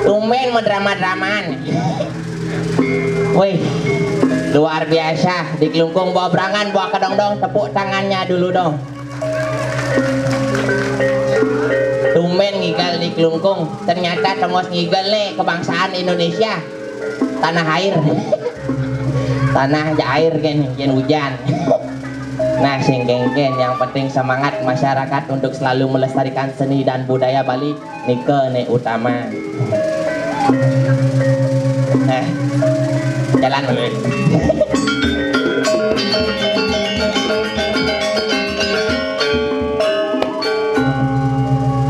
Tumben mau drama-dramaan. Wih, luar biasa. Di Kelungkung bawa berangan, bawa kedong-dong, tepuk tangannya dulu dong. Tumben ngigal di Kelungkung. Ternyata tengos ngigal nih kebangsaan Indonesia. Tanah air. Tanah air kan, hujan. Nah, sing geng-geng yang penting semangat masyarakat untuk selalu melestarikan seni dan budaya Bali. Nike nih utama. Nah, jalan dulu.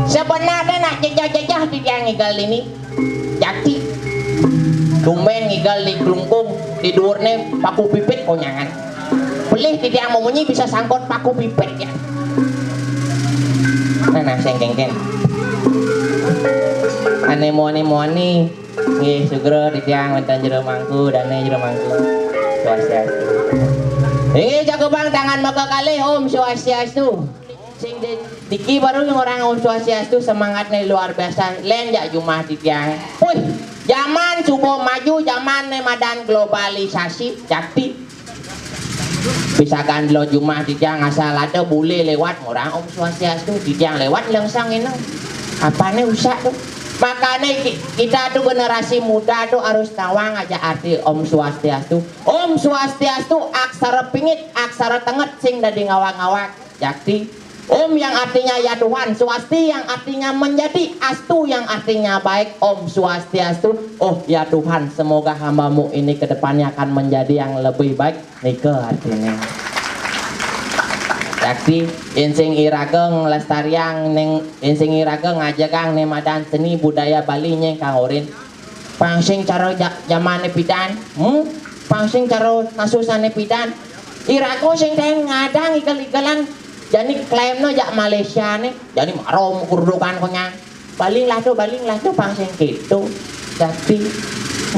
Sebenarnya nak jejah-jejah di yang ngigal ini jati. Tumben ngigal di Kelungkung di dhuwurne paku pipit konyangan. Boleh tidak yang memunyi bisa sangkut paku pipit ya. Nah, sing geng-geng. Ane-moni nggih sugro titiang wonten jero mangku dane jero mangku. Swastiastu. Nggih cakepang tangan maka kalih Om Swastiastu. Sing diki baru yang orang Om Swastiastu semangatnya luar biasa. Len jak jumah titiang. Wih, zaman subuh maju, zaman madan globalisasi jakti. Bisa kan lo jumah titiang asal ada boleh lewat orang Om Swastiastu titiang lewat langsung ini. Apa nih usah tuh? Makanya kita tuh generasi muda tuh harus tawang aja arti Om Swastiastu. Om Swastiastu aksara pingit, aksara tenget sing dari ngawak-ngawak jakti. Om yang artinya ya Tuhan, Swasti yang artinya menjadi, Astu yang artinya baik. Om Swastiastu. Oh ya Tuhan, semoga hambamu ini kedepannya akan menjadi yang lebih baik. Nike artinya. Jakti insing irageng lestariang neng insing irageng ngajakang nemadan seni budaya Bali nyeng kahorin pangsing cara zamane pidan pangsing cara nasusane pidan irago sing teng ngadang ikel-ikelan jani klaimno jak Malaysia nih jani marom kurdukan konyang baling lah tuh pangsing gitu jakti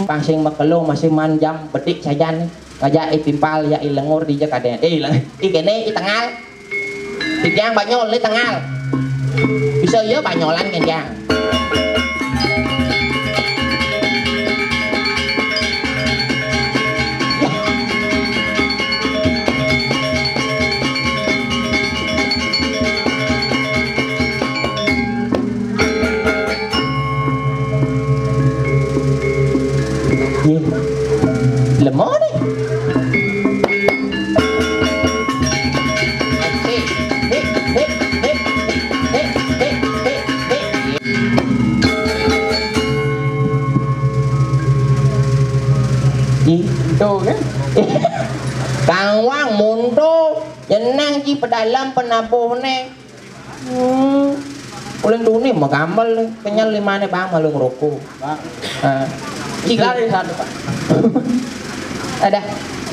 pangsing makelo masih manjam bedik sajan ngajak itimpal ya ilengur di jakaden ikene itengal titiang banyol di tengal bisa ya banyolan kan yang lemon nih itu kan Kang Wang munto jenang ji pedalam penabuhne ulen duni mau gamel kenyal limane bang malu ngerokok lari satu pak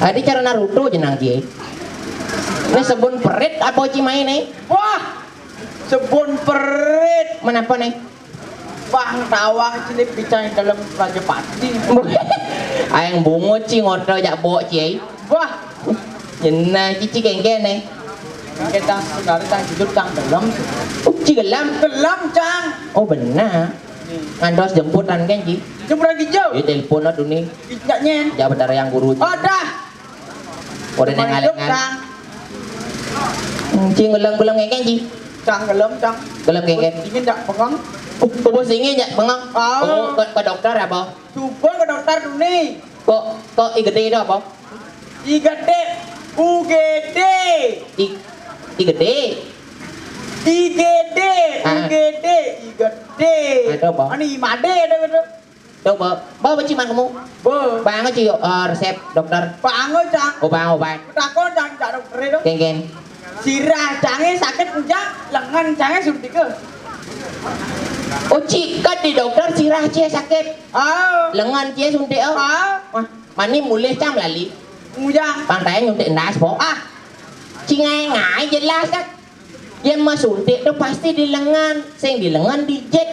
ada cara Naruto jenang ji ini sebun perit apa cimai nih wah sebun perit menapa nih bang tawang sini bicara dalam Raja Pati ayang bungo ci ngoto jak bawa ci wah jenah cici kengke nih kita sekarang tang hidup tang dalam ci gelam cang oh benar ngandos jemputan kan ci jemputan hijau ya telepon aduh nih nyen ya benar yang guru oh dah udah nengaleng ci ngeleng-geleng kan ci cang gelem kengke ingin tak pegang bos ingin ya pengang ke dokter apa coba ke dokter dulu nih kok igede itu apa igede UGD igede ada apa ini made ada gitu coba bawa ciman kamu bang aja resep dokter bang cang oh bang obat takut cang dokter itu geng sirah cangnya sakit ujang lengan cangnya suntik ke oh kan di dokter sirah cie sakit lengan cie suntik wah mani mulai cam lali ujang pantai nyuntik nas po ngai jelas kan yang mas suntik itu pasti di lengan sing di lengan dijek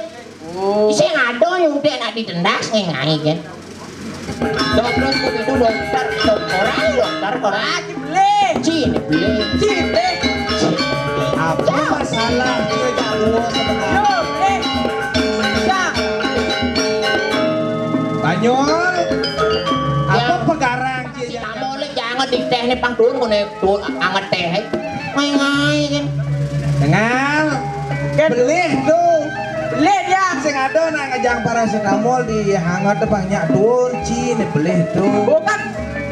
sing ada nyuntik nak ditendas ngai kan dokter itu dokter orang beli apa masalah di teh nih pang turun kone turun anget teh. Ngai kan. Dengar. Belih tuh. Belih ya. Sing ada nak ngejang paracetamol di hangat banyak turun cine belih tuh. Bukan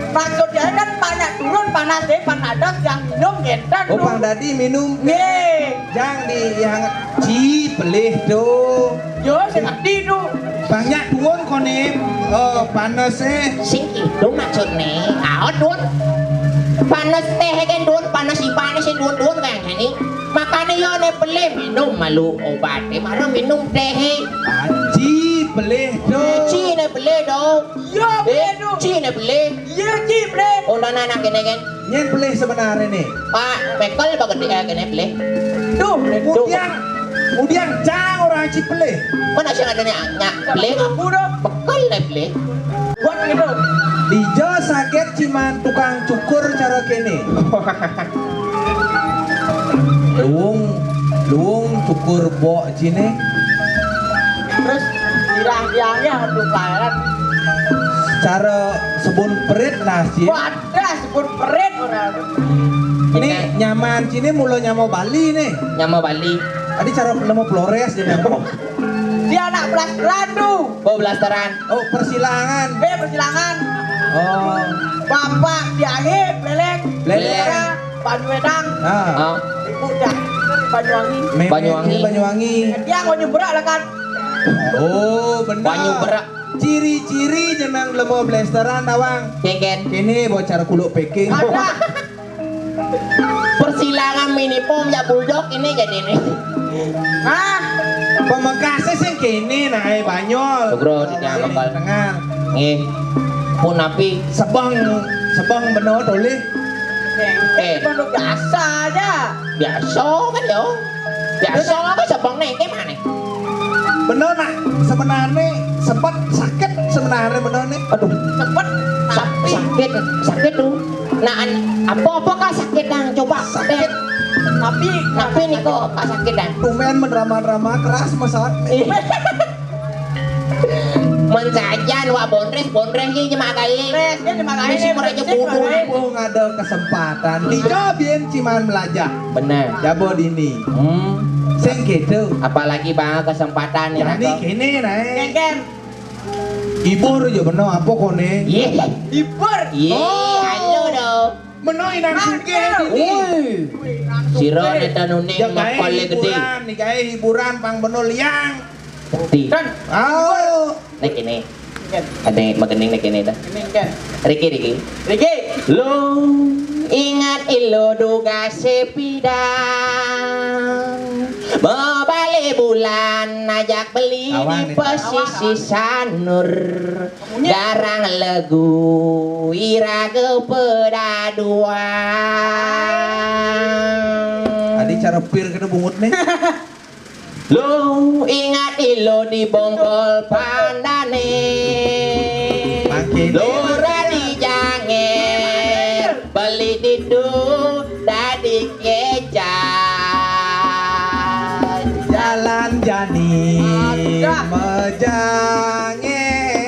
maksudnya kan banyak turun panas deh panadas yang minum kita Oh Bang Dadi minum. Nih. Jang di hangat ci belih tuh. Yo sedih tuh. Banyak turun kone. Oh panas Sing itu maksudnya. Turun. Panas teh kan turun, panas panas turun kayak gini. Makanya yo ne beli minum malu obatnya, marah minum teh. Ci belih tuh. Ci ne beli dong. Yo belih tuh. Ci ne beli. Yo ci belih. Oh nana kene kan. Nyen belih sebenarnya nih. Pak bekel bagus dia kene beli. Tuh. Kemudian jang orang ci belih. Mana sih ada nih beli? Aku dong. Bekel ne beli. Buat gitu. Dijo sakit ciman tukang cukur cara kene. Luung cukur bo cine. Terus dirang-dirangnya untuk pelayanan. Cara sebun perit nasi. Wadah sebut perit orang. Ini nyaman cine mulai nyamau Bali nih. Nyama Bali. Tadi cara nemu Flores dia nyamau. Dia anak blasteran tuh. Oh blasteran. Oh persilangan. Persilangan. Oh. Bapak diangi belek. Belek. Banyuwedang. Ah. Ibu dah Banyuwangi. Banyuwangi. Banyuwangi. Dia mau nyebrak lah kan. Oh benar. Banyu berak. Ciri-ciri jenang lemo blasteran awang. Kengken. Kini bocor kuluk peking. Ada. Persilangan mini pom ya bulldog ini jadi nih. Hah? Pemekasnya sih kini naik Banyol. Sugro di tengah bakal. Tengah. Nih. Pun api. Sebang bener boleh. Penduduk biasa aja. Biasa kan yo. Biasa kan sebang nih gimana? Bener nak sebenarnya sempat sakit sebenarnya bener nih. Aduh. Cepet. Tapi. Sakit tuh. Nah, apa kah sakit yang coba sakit. Tapi nih kok kak sakit dan. Tumen mendrama-drama keras masak. Mensajan wah bonres ini cuma kali. Dia cuma kali Misi mereka bodoh. Mumpung ada kesempatan, dicobain ciman melajah. Bener. Jabo dini. Sing gitu. Apalagi bang kesempatan Jadi ini. kini naik. Kengken. Ibur aja bener apa kone? Iya. Ibur. Iya. Oh. Halo dong. Menoi nang suge dini. Siro neta nuning ngapal gede. Hiburan, nih kayak hiburan pang bener liang. Bukti. Dan. Oh. Naik ini. Kengken. Ada magening naik ini dah. Kengken. Riki. Riki. Lo ingat ilo duga sepidang Membalik bulan ajak beli di pesisir Sanur Garang legu iraga pedaduan Tadi cara pir kena bungut nih. Lo ingat ilo di bongkol pandane Lora di janger beli didu tadi kejar Jalan jani Ada. mejange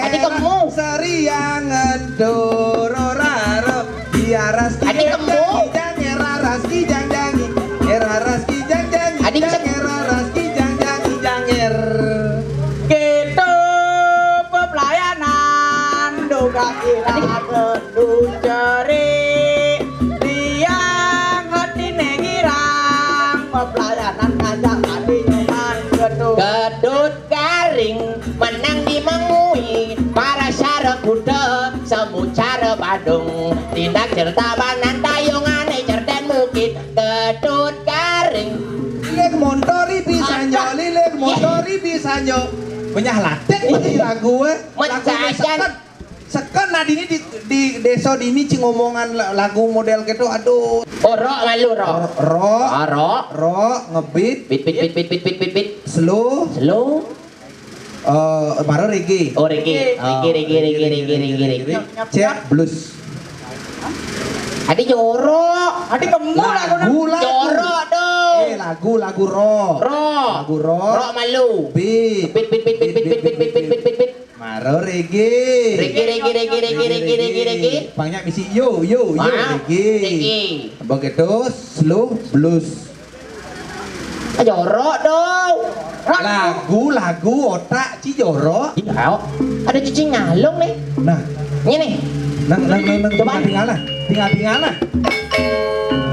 Adik kamu. Seriangan dororaro Diaras Adik kamu. Kijang raras kijang jangi Raras kijang jangi Adik bisa- raras kijang jangi janger Gitu pelayanan duga kira kedung ceri liang hati negirang pelayanan ngajak adi nyoman gedung Kedut garing menang di mangui para syara kuda semu cara Badung tindak cerita banan tayungan cerden mukit kedut garing Lilek montori bisa nyo Lilek montori bisa nyo Menyah latek ini lagu Mencajan. Seken nah dini di desa dini cing ngomongan lagu model gitu aduh Orok malu ro Orok ngebit Bit slow Slow baru reggae Oh Riki cek blues Adi jorok adi kemu lagu Jorok dong lagu rock Ro lagu rock Ro malu beat Bit Maro reggae. Regi. Banyak misi yo Wow, reggae. reggae. Begitu slow blues. Jorok dong. Lagu otak Cijoro. Iya, ada cuci ngalung nih. Nah, Ini. coba tinggal lah.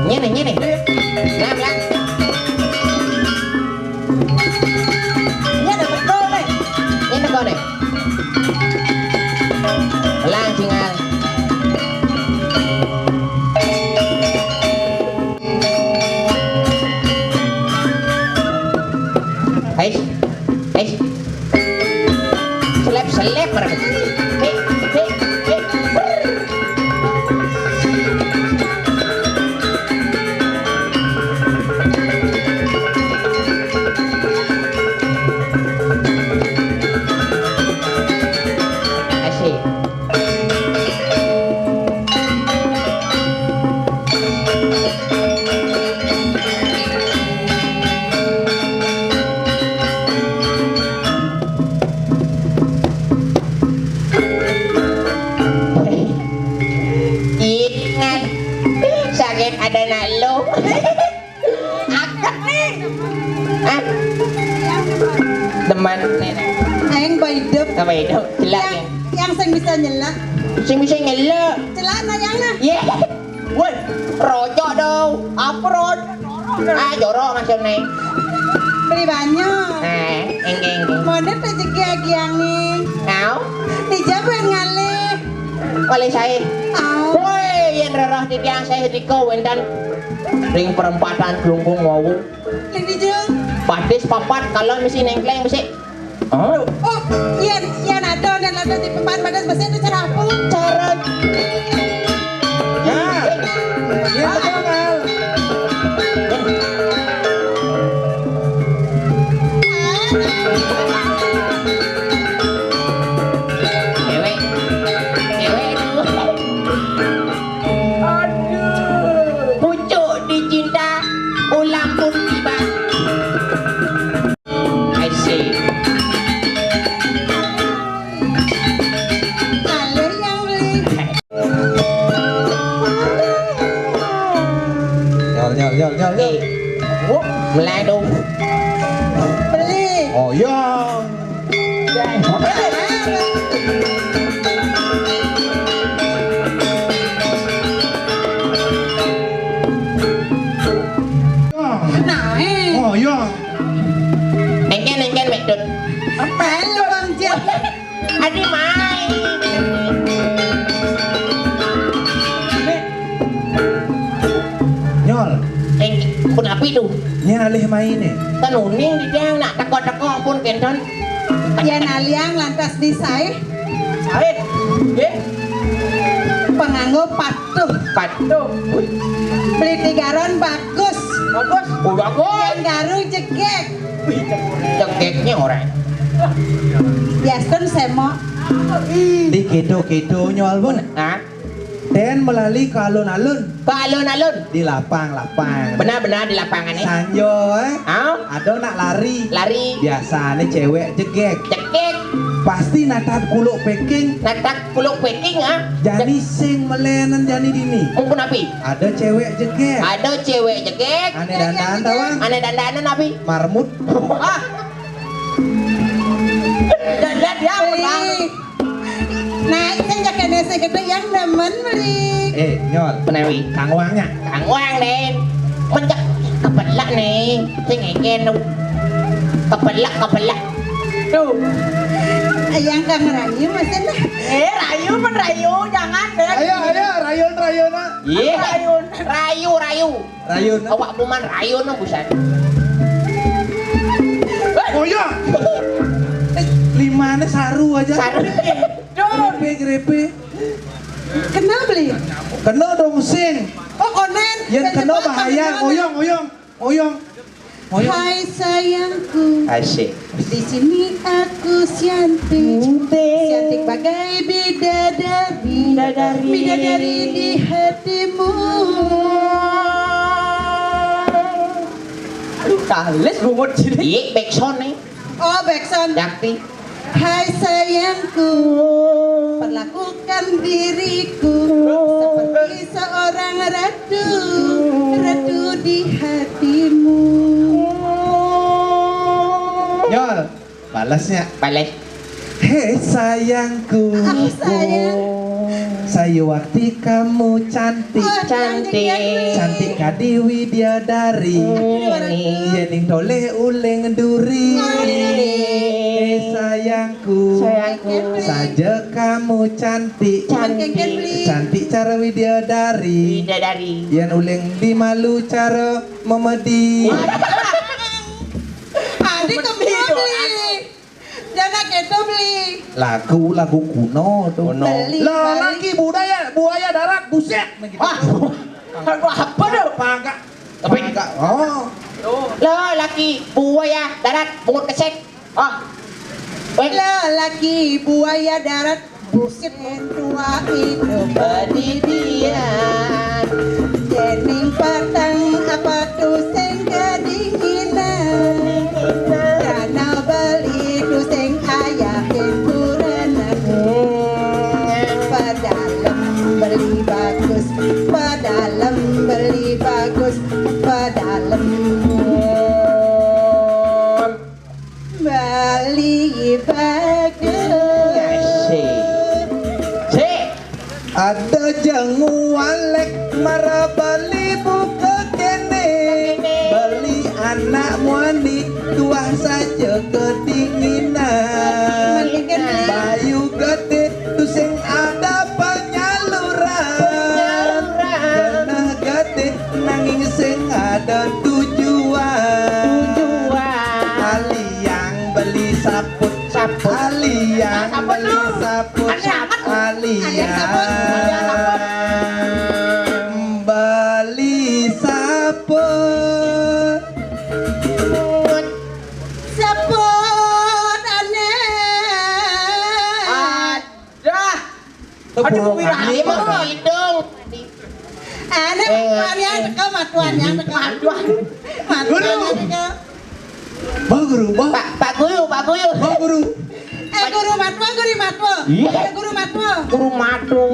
Ini. Pelan. Ini ada betul nih. Ini kau nih. Pelan tinggal. Hai. Selep mereka. Hei. Asik. Ingat, sakit ada nalu. Akad nih. Ah, teman nenek. Aing hidup. Apa itu? Celak ya. Yang sing bisa nyelak. Sing bisa ngelak. Celana yang nah. Ye. Woi, rojok dong. Apa rod? Ah, jorok maksudnya. Beli banyak. Enggeng. Mana rezeki agiangi. Au, Dijaban ngalih. oleh saya. Au. Woi, yang rerah di tiang saya diko wendan. Ring perempatan gelunggung wawu. Yang dijung. Badis papat kalau mesti nengkleng mesti. Oh, Oh, yan ada dan ada di papan badan besi itu cara apa? cara Ya. Iya betul Mal. cewek itu. Aduh, pucuk dicinta, ulang pun tiba. I see. Alih yang beli. Nyol. Mulai dong. Beli. Oh iya. Nah, Oh iya. Engken medut. apa lu bang Jil? Adi main. Nyol. Pun api tuh. Nyalih main nih. Tanuning di tiang nak teko pun kenton. Yan aliang lantas disai Sait. Ye. penganggo patuh. Patuh. Beli tigaron bagus. Bagus. Oh, bagus. Yang garu jegek. Cekeknya orang. Biasun semo. Di kedo nyol bun. Nah, Den melalui ke alun-alun ke alun-alun. di lapang. Benar-benar di lapangan nih. Sanjo Au, ada nak lari. lari. Biasanya cewek jegek. Cekek. Pasti natap kuluk peking. Natak kuluk peking ah. Jani sing melenan jani dini. Mumpun api. Ada cewek jegek. Ada cewek cekek. Aneh dandan tawang. Aneh dandanan api. Marmut. Ah. Dan dia Beli. Nah, saya jaket saya gede yang demen beli. Nyol. Penawi. Kang Wangnya. Kang Wang nen. Mencak kepelak nih. Sing ngeken lu. Kepelak. Tuh. Yang kang rayu maksudnya. Rayu, jangan deh. Ayo, rayon ah. Iya. Rayu. Rayon. Awak buman rayu no busan. Oh iya. Limane saru aja. Saru. Grepe. Kenal beli? Kena dong sing. Oh, konen. Yang kena bahaya. Oyong. Hai sayangku, Asyik. di sini aku cantik bagai bidadari di hatimu. Aduh, kalis bungut sini. Iya, backsound nih. Oh, Bekson. Jakti. Hai sayangku, perlakukan diriku seperti seorang ratu, ratu di hatimu. Nyol, balasnya. Balik. Hei sayangku, Ah, sayang. Sayuwakti kamu cantik, Oh, cantik kadi widadari, yening toleh uleng duri. Hei sayangku, saja kamu cantik, cantik cara widadari, Bidadari. yen uleng di malu cara memedi. Adik kebeli, jangan gitu beli. Lagu kuno tuh. Kuno. Beli, Loh, beli. lagi buaya darat buset. Wah, lagu apa tuh? Pangka. Tapi- Pangka. Oh. Lo laki buaya darat bungut kesek. Oh. Lelaki buaya darat bukit tua itu Bedidian. jening patang apa tuh sing kedinginan karena beli tuh sing ayah hiburan padahal beli bagus padahal beli bagus padahal beli bagus. Si. Ada jangualek mara beli buka kene, beli anak muani tua saja kedinginan. Bayu gede tu sing ada penyaluran, genah gede nanging sing ada tujuan. Ali yang beli saput, Ali yang beli saput, Ali yang beli saput. Sepot aneh. Dah. Aduh, Ini mah hidung. Aneh matuannya teka matuannya teka matuannya teka. Bah guru, bah, Pak Guru, Pak Guru. bah guru. Guru matwa, guru matwa. Iya. Guru matwa. Guru matu.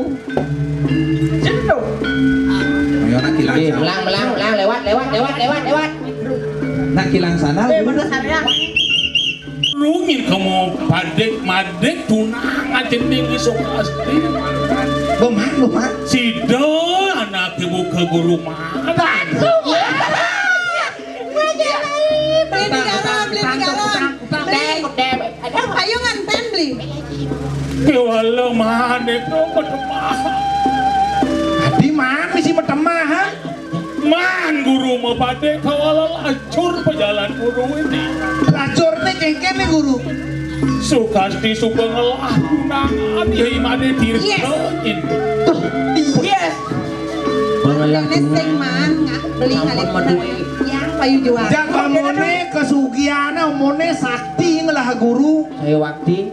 Jenuh. Ayo nak kilang sana. Melang, lewat. Nak kilang sana. guru. Rungin kamu padek tunangan jening isok pasti. Beman. Sida anak ibu ke guru mana? Beli tigaran. Ayo nganten beli. Kewala mana kau bertemah? Di mana sih bertemah? Ha? Man guru mau padek kewala lacur pejalan guru ini. Lacur nih kengken nih guru. Sukasti suka ngelah tunangan ya imade dirkein. Yes. Ini sing man beli kali yang payu jual. Jaga mone kesugiana mone sakti ngelah guru. Saya waktu.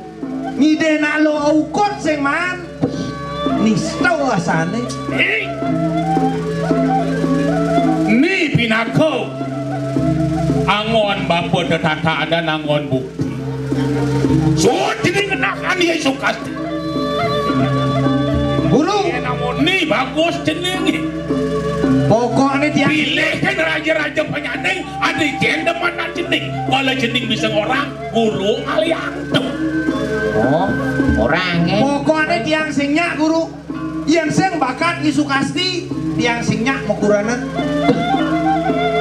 Ngide nak lo aukot sing man. Nista asane. Ni pinako. Angon bapa tetata ada nangon bukti. So jadi ngenakan ya sukasti. Guru, Namun ni bagus jenengi. pokoknya tiang Pilih kan raja-raja penyanding ada jenda mana jening. Kalau jening bisa orang guru aliang tuh. Oh, orang pokoknya tiang singnya guru. Yang sing bakat isukasti tiang singnya mau kurana.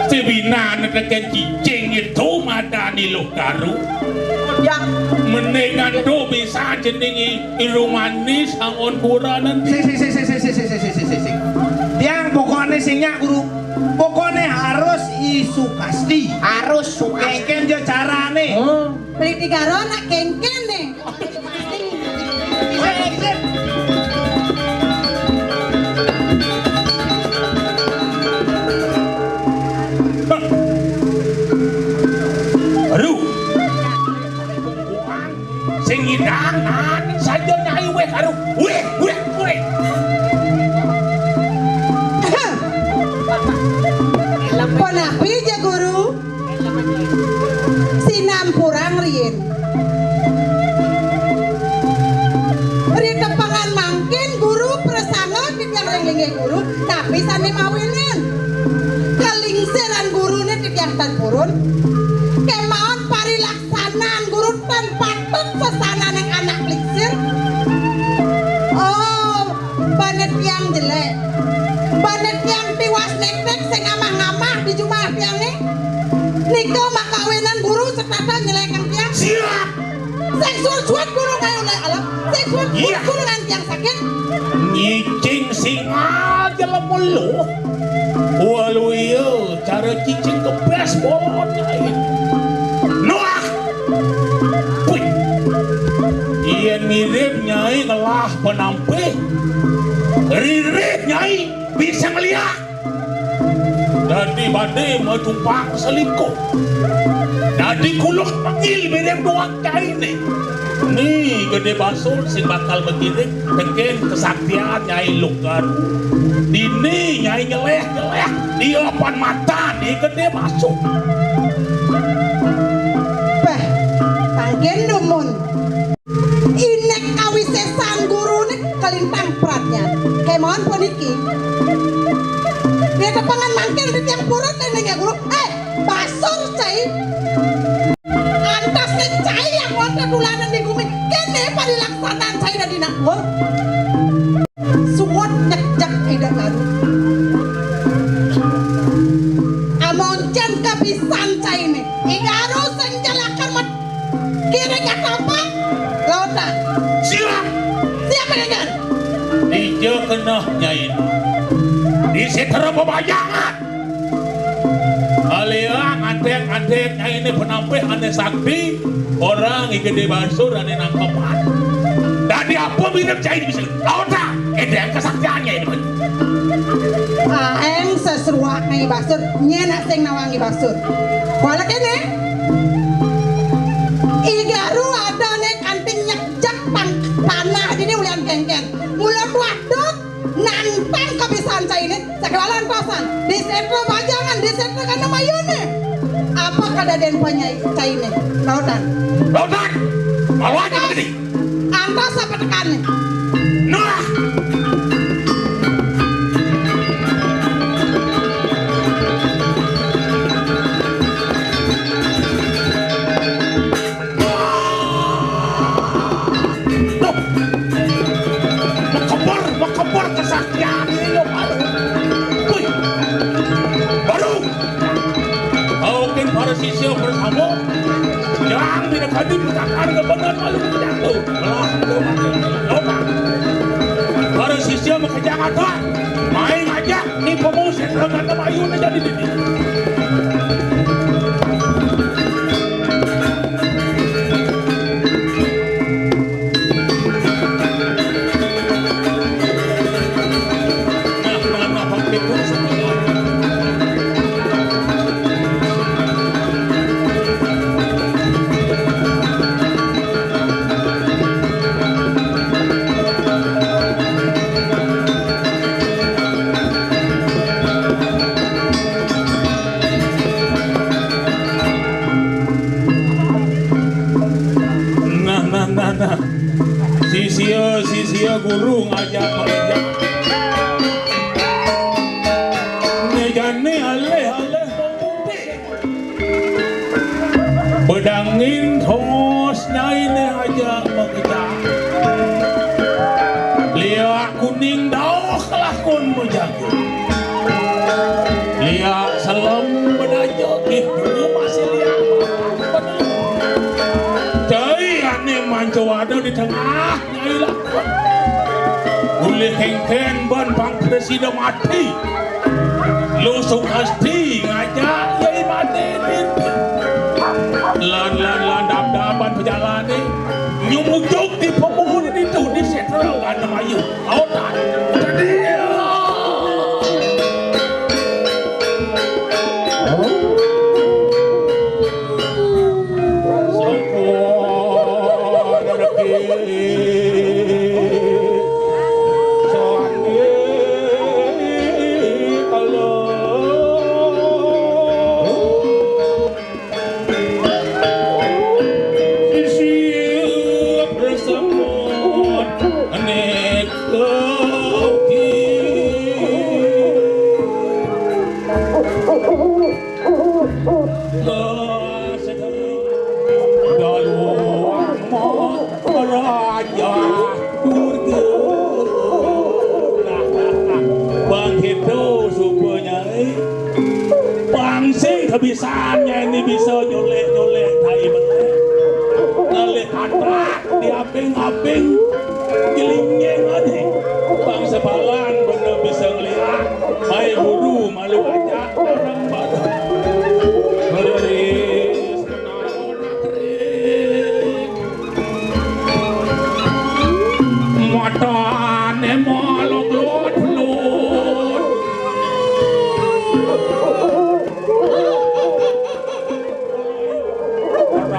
Sebina netekan cicing itu madani lo karu. Yang Menengan do bisa jeningi irumani sangon kuranan. Sing. Tiang pokoknya singnya guru. Pokoknya harus isukasti. harus suka. Kengken je carane. beli tigaran nak kengken nih. Aduh. Sing indangan saja nyai weh aduh. Weh. Ponapi aja guru. Sinampurang rien. tiang tan purun kemauan parilaksanaan guru tan patut sesana yang anak liksir. Oh banet yang jelek banet yang tiwas nek-nek sing ngamah-ngamah di jumlah tiang nih niko makawinan guru sekata nyelekan tiang Siap. sing suat guru kayo na alam sing suat guru nan tiang sakit Nyicing sing aja lemulu. Walau iya cara cicing ke baseball lain. Noah. Wih. Ian mirip nyai ngelah penampih. Ririh nyai bisa ngeliat. Dadi badai mau tumpang selingkuh. Dadi kuluk panggil mirip doang nyai nih. Nih gede basur sing bakal begini teken kesaktian nyai lukan. Dini nyai nyeleh-nyeleh di opan mata di gede basur. Beh, panggen dumun. Inek kawisesan guru nih kalintang pratnya. Kemauan poniki. Dia kepangan mangkel di tiang purun neneknya guru. Basur cai. Antas nih cai yang wonten dulanan di bumi. Kene parilaksanaan cai dan dinak gua. Suwot nyek-nyek idak lalu. Amoncen kebisan cai ini. Igaru senjalakan mat. Kira kata apa? Lautan. Siap. Siapa dengan? Dia kena nyai. Di setera pebayangan. Aliang antek-antek nyai ini penampih ane sakti. Orang gede basur ane nangkapan. Dan apa mirip nyai bisa? Lautan. Yang kesaktiannya ini. Aeng seseruak ngai basur. Nyenak sing nawangi basur. Wala kene. Igaru ada nih kanting nyek-nyek tanah dini ulian kengken. Mulut waduk nantang kebiasaan cai ini sekewalan pasan di sentra bajangan di sentra kana mayune. Apa kadaden panyai cai ini? Lautan. Lautan. Malu aja begini. Antas apa tekannya? Nah. Kebor kesaktian ini baru oke para siswa bersama jangan tidak hadir bertahan kebenaran malu jatuh malah para siswa mengejar kata main aja nih pemusik dengan ayunan jadi ini Sisia guru ngajak ngajak ngejane aleh-aleh bedangin thos nyai ne ajak ngajak liak kuning dauh kelakon menjaga liak salam bedajo dulu masih liak cai ane manco ada di tengah nyai lakon boleh hengken ban bang presiden mati lusuk hasti ngajak yai madenin lan dap-dapan perjalanan nyumujuk di pemohon itu di sentral Gandam Ayu autan jadi kebisaannya ini bisa nyolek tai belek ngelek katak di aping gelingnya aja bangsa balan bener bisa ngeliat hai guru malu aja orang badan beris kenal orang kerik matane malok lot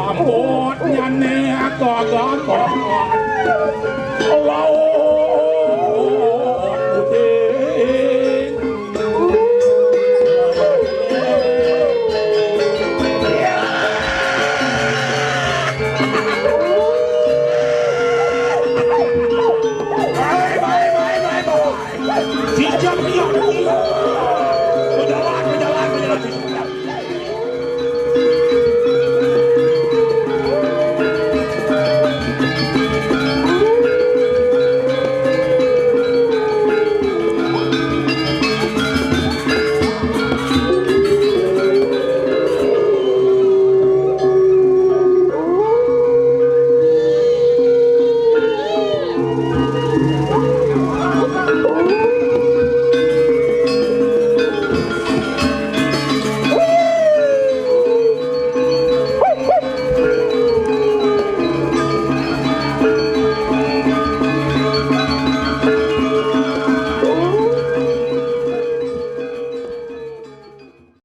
rambutnya nih agak-agak